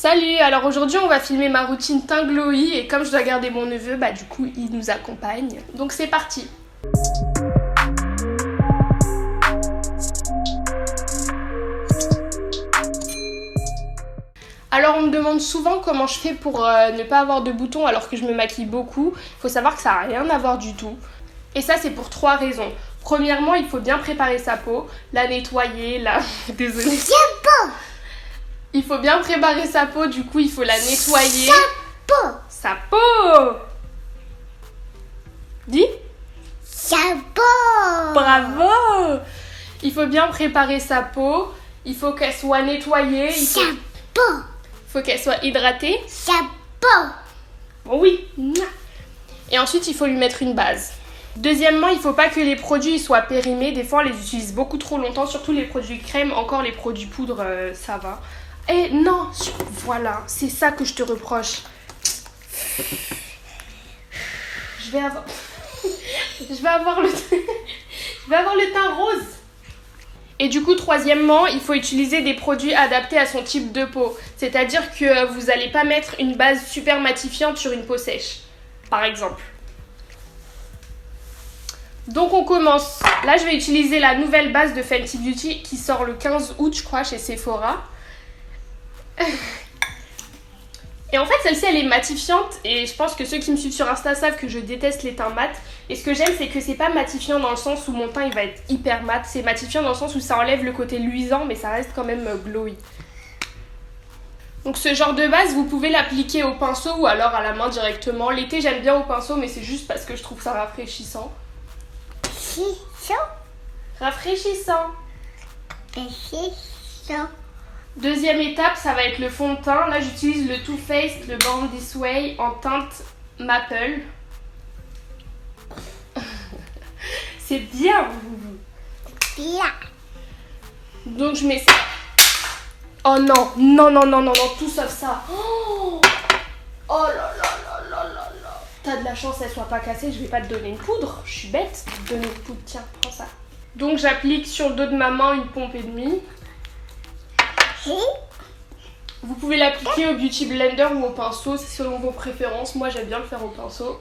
Salut, alors aujourd'hui on va filmer ma routine teint glowy et comme je dois garder mon neveu, du coup il nous accompagne. Donc c'est parti. Alors on me demande souvent comment je fais pour ne pas avoir de boutons alors que je me maquille beaucoup. Il faut savoir que ça n'a rien à voir du tout. Et ça c'est pour 3 raisons. Premièrement, il faut bien préparer sa peau, la nettoyer, Désolée. Il faut bien préparer sa peau, du coup il faut la nettoyer. Sa peau. Dis. Sa peau. Bravo. Il faut bien préparer sa peau. Il faut qu'elle soit nettoyée. Il faut qu'elle soit hydratée. Sa peau. Bon, oui. Et ensuite il faut lui mettre une base. Deuxièmement, il faut pas que les produits soient périmés. Des fois on les utilise beaucoup trop longtemps, surtout les produits crème. Encore les produits poudre, ça va. Et non, voilà, c'est ça que je te reproche. Je vais avoir le teint rose. Et du coup, troisièmement, il faut utiliser des produits adaptés à son type de peau. C'est-à-dire que vous n'allez pas mettre une base super matifiante sur une peau sèche, par exemple. Donc on commence. Là, je vais utiliser la nouvelle base de Fenty Beauty qui sort le 15 août, je crois, chez Sephora. Et en fait celle-ci elle est matifiante et je pense que ceux qui me suivent sur Insta savent que je déteste les teints mat. Et ce que j'aime c'est que c'est pas matifiant dans le sens où mon teint il va être hyper mat. C'est matifiant dans le sens où ça enlève le côté luisant mais ça reste quand même glowy. Donc ce genre de base vous pouvez l'appliquer au pinceau ou alors à la main directement. L'été j'aime bien au pinceau mais c'est juste parce que je trouve ça rafraîchissant. Rafraîchissant. Deuxième étape, ça va être le fond de teint. Là, j'utilise le Too Faced, le Born This Way en teinte Maple. C'est bien. Donc, je mets ça. Oh non, non, tout sauf ça. Oh là là. T'as de la chance, elle soit pas cassée. Je vais pas te donner une poudre. Je suis bête. Je vais te donner une poudre. Tiens, prends ça. Donc, j'applique sur le dos de ma main une pompe et demie. Vous pouvez l'appliquer au Beauty Blender ou au pinceau, c'est selon vos préférences. Moi j'aime bien le faire au pinceau.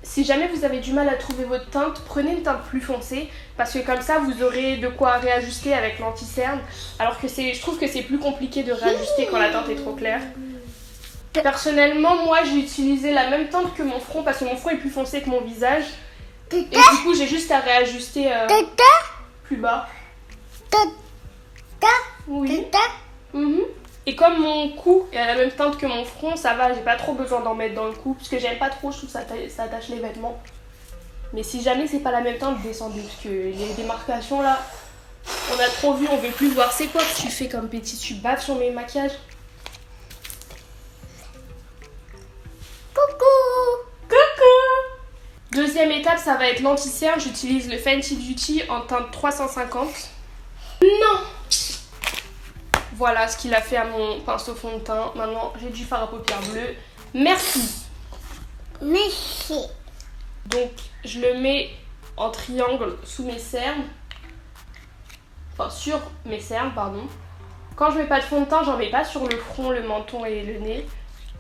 Si jamais vous avez du mal à trouver votre teinte, prenez une teinte plus foncée parce que comme ça vous aurez de quoi réajuster avec l'anti-cerne. Alors que je trouve que c'est plus compliqué de réajuster quand la teinte est trop claire. Personnellement, moi j'ai utilisé la même teinte que mon front parce que mon front est plus foncé que mon visage. Et du coup j'ai juste à réajuster plus bas. Oui. Et comme mon cou est à la même teinte que mon front, ça va, j'ai pas trop besoin d'en mettre dans le cou parce que j'aime pas trop, je trouve que ça attache les vêtements. Mais si jamais c'est pas la même teinte, descendez parce qu'il y a des démarcations là. On a trop vu, on veut plus voir. C'est quoi que tu fais comme petit? Tu baves sur mes maquillages? Coucou. Deuxième étape, ça va être l'anti-cerne. J'utilise le Fenty Beauty en teinte 350. Non. Voilà ce qu'il a fait à mon pinceau fond de teint. Maintenant, j'ai du fard à paupières bleu. Merci. Donc, je le mets en triangle sous mes cernes. Enfin, sur mes cernes, pardon. Quand je mets pas de fond de teint, j'en mets pas sur le front, le menton et le nez.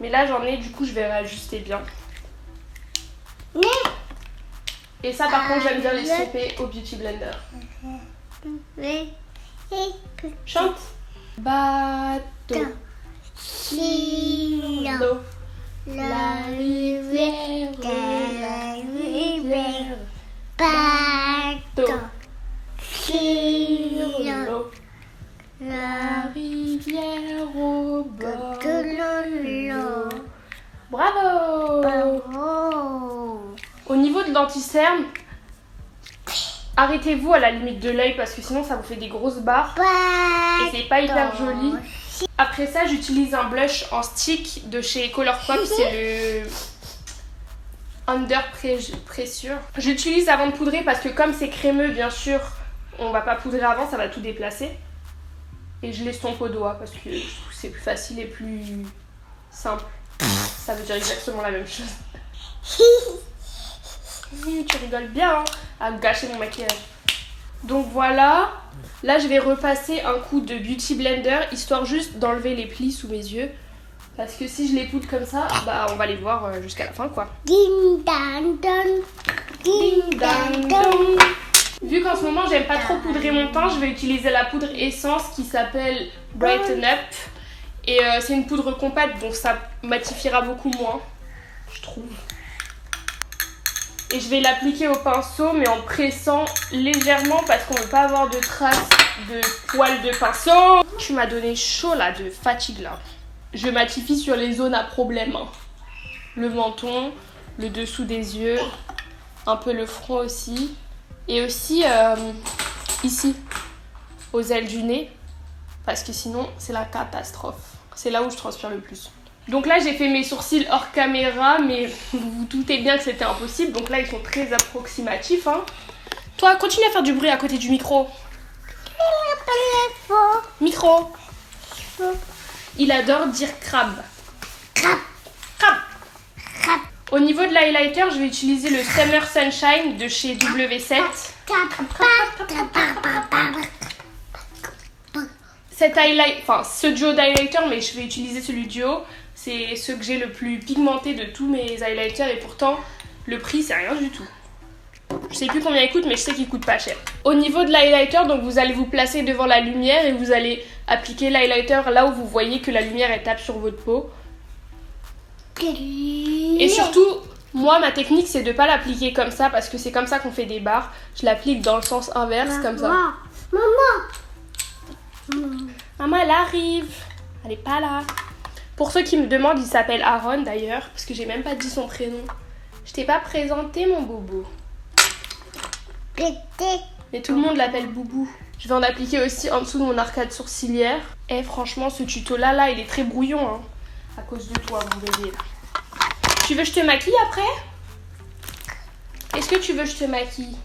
Mais là, j'en ai, du coup, je vais réajuster bien. Et ça, par contre, j'aime bien les stopper au Beauty Blender. Chante. Bateau sur l'eau, la rivière, bateau sur l'eau, la rivière au bord de l'eau. Bravo. Au niveau de l'anti-cerne, arrêtez-vous à la limite de l'œil parce que sinon ça vous fait des grosses barres et c'est pas hyper joli. Après ça, j'utilise un blush en stick de chez Colourpop, c'est le Under Pressure. J'utilise avant de poudrer parce que comme c'est crémeux, bien sûr, on va pas poudrer avant, ça va tout déplacer. Et je l'estompe au doigt parce que je trouve que c'est plus facile et plus simple. Ça veut dire exactement la même chose. Tu rigoles bien hein, à gâcher mon maquillage. Donc voilà, là je vais repasser un coup de Beauty Blender histoire juste d'enlever les plis sous mes yeux. Parce que si je les poudre comme ça, bah on va les voir jusqu'à la fin quoi. Ding dang dong. Ding dang dong. Vu qu'en ce moment j'aime pas trop poudrer mon teint, je vais utiliser la poudre essence qui s'appelle Brighten Up. Et c'est une poudre compacte donc ça matifiera beaucoup moins, je trouve. Et je vais l'appliquer au pinceau mais en pressant légèrement parce qu'on ne veut pas avoir de traces de poils de pinceau. Tu m'as donné chaud là, de fatigue là. Je matifie sur les zones à problème. Hein. Le menton, le dessous des yeux, un peu le front aussi. Et aussi ici, aux ailes du nez. Parce que sinon, c'est la catastrophe. C'est là où je transpire le plus. Donc là, j'ai fait mes sourcils hors caméra, mais vous vous doutez bien que c'était impossible. Donc là, ils sont très approximatifs. Hein. Toi, continue à faire du bruit à côté du micro. Micro. Il adore dire crabe. Crabe. Crabe. Crabe. Au niveau de l'highlighter, je vais utiliser le Summer Sunshine de chez W7. Cet highlight, enfin ce duo d'highlighter, mais je vais utiliser celui duo. C'est ce que j'ai le plus pigmenté de tous mes highlighters et pourtant le prix c'est rien du tout. Je sais plus combien il coûte mais je sais qu'il coûte pas cher. Au niveau de l'highlighter, donc vous allez vous placer devant la lumière et vous allez appliquer l'highlighter là où vous voyez que la lumière elle tape sur votre peau. Et surtout, moi ma technique c'est de pas l'appliquer comme ça parce que c'est comme ça qu'on fait des barres. Je l'applique dans le sens inverse comme ça. Maman elle arrive. Elle est pas là. Pour ceux qui me demandent, il s'appelle Aaron d'ailleurs parce que j'ai même pas dit son prénom. Je t'ai pas présenté mon bobo. Mais tout le monde l'appelle Boubou. Je vais en appliquer aussi en dessous de mon arcade sourcilière. Et franchement, ce tuto-là, il est très brouillon. Hein, à cause de toi, mon bébé. Tu veux que je te maquille après? Est-ce que tu veux que je te maquille?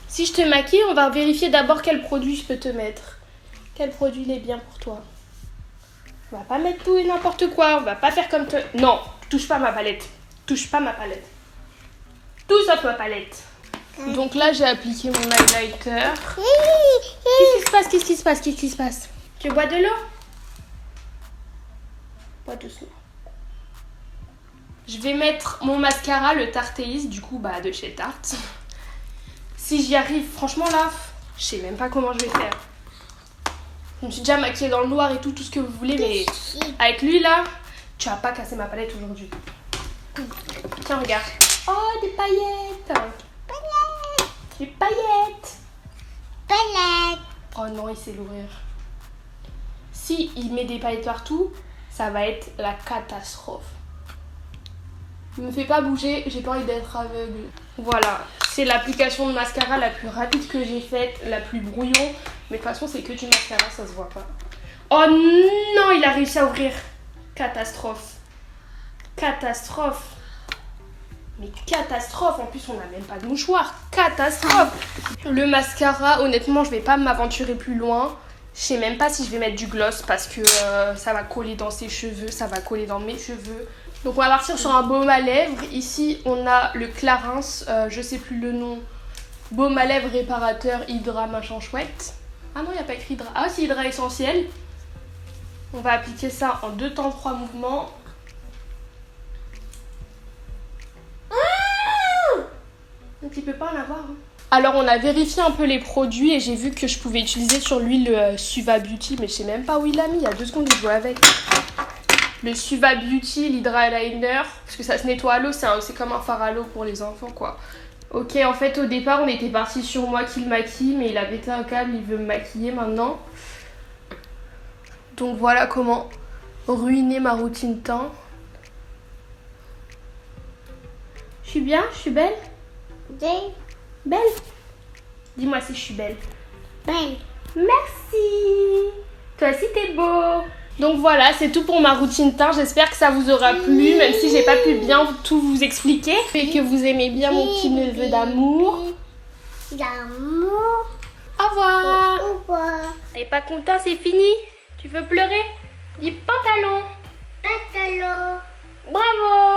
Si je te maquille, on va vérifier d'abord quel produit je peux te mettre. Quel produit il est bien pour toi. On va pas mettre tout et n'importe quoi. On va pas faire comme toi. Non, touche pas ma palette. Touche pas ma palette. Tout sauf ma palette. Donc là, j'ai appliqué mon highlighter. Qu'est-ce qui se passe? Qu'est-ce qui se passe? Qu'est-ce qui se passe? Tu bois de l'eau? Bois doucement. Je vais mettre mon mascara, le Tartéis, du coup, de chez Tarte. Si j'y arrive, franchement là, je sais même pas comment je vais faire. Je me suis déjà maquillée dans le noir et tout ce que vous voulez, mais avec lui là, tu vas pas casser ma palette aujourd'hui. Tiens, regarde. Oh, des paillettes. Des paillettes. Oh non, il sait l'ouvrir. Si il met des paillettes partout, ça va être la catastrophe. Ne me fais pas bouger, j'ai pas envie d'être aveugle. Voilà, c'est l'application de mascara la plus rapide que j'ai faite, la plus brouillon. Mais de toute façon, c'est que du mascara, ça se voit pas. Oh non, il a réussi à ouvrir. Catastrophe. Catastrophe. Mais catastrophe, en plus on n'a même pas de mouchoir. Catastrophe. Le mascara, honnêtement, je vais pas m'aventurer plus loin. Je sais même pas si je vais mettre du gloss parce que ça va coller dans ses cheveux, ça va coller dans mes cheveux. Donc on va partir sur un baume à lèvres. Ici on a le Clarins, je sais plus le nom. Baume à lèvres réparateur Hydra machin chouette. Ah non, il n'y a pas écrit Hydra. Ah, c'est Hydra essentiel. On va appliquer ça en 2 temps 3 mouvements. Donc il peut pas en avoir. Hein. Alors on a vérifié un peu les produits et j'ai vu que je pouvais utiliser sur lui le Suva Beauty, mais je sais même pas où il l'a mis. Il y a 2 secondes, il jouait avec. Le Suva Beauty, l'Hydra Liner, parce que ça se nettoie à l'eau, c'est comme un fard à l'eau pour les enfants quoi. Ok, en fait au départ on était parti sur moi qui le maquille, mais il a pété un câble, il veut me maquiller maintenant. Donc voilà comment ruiner ma routine teint. Je suis bien? Je suis belle? Belle? Dis-moi si je suis belle. Belle. Merci. Toi aussi t'es beau. Donc voilà, c'est tout pour ma routine teint. J'espère que ça vous aura plu, même si j'ai pas pu bien tout vous expliquer. Et que vous aimez bien mon petit neveu d'amour. D'amour. Au revoir. Au revoir. T'es pas content, c'est fini? Tu veux pleurer? Dis pantalon. Pantalon. Bravo.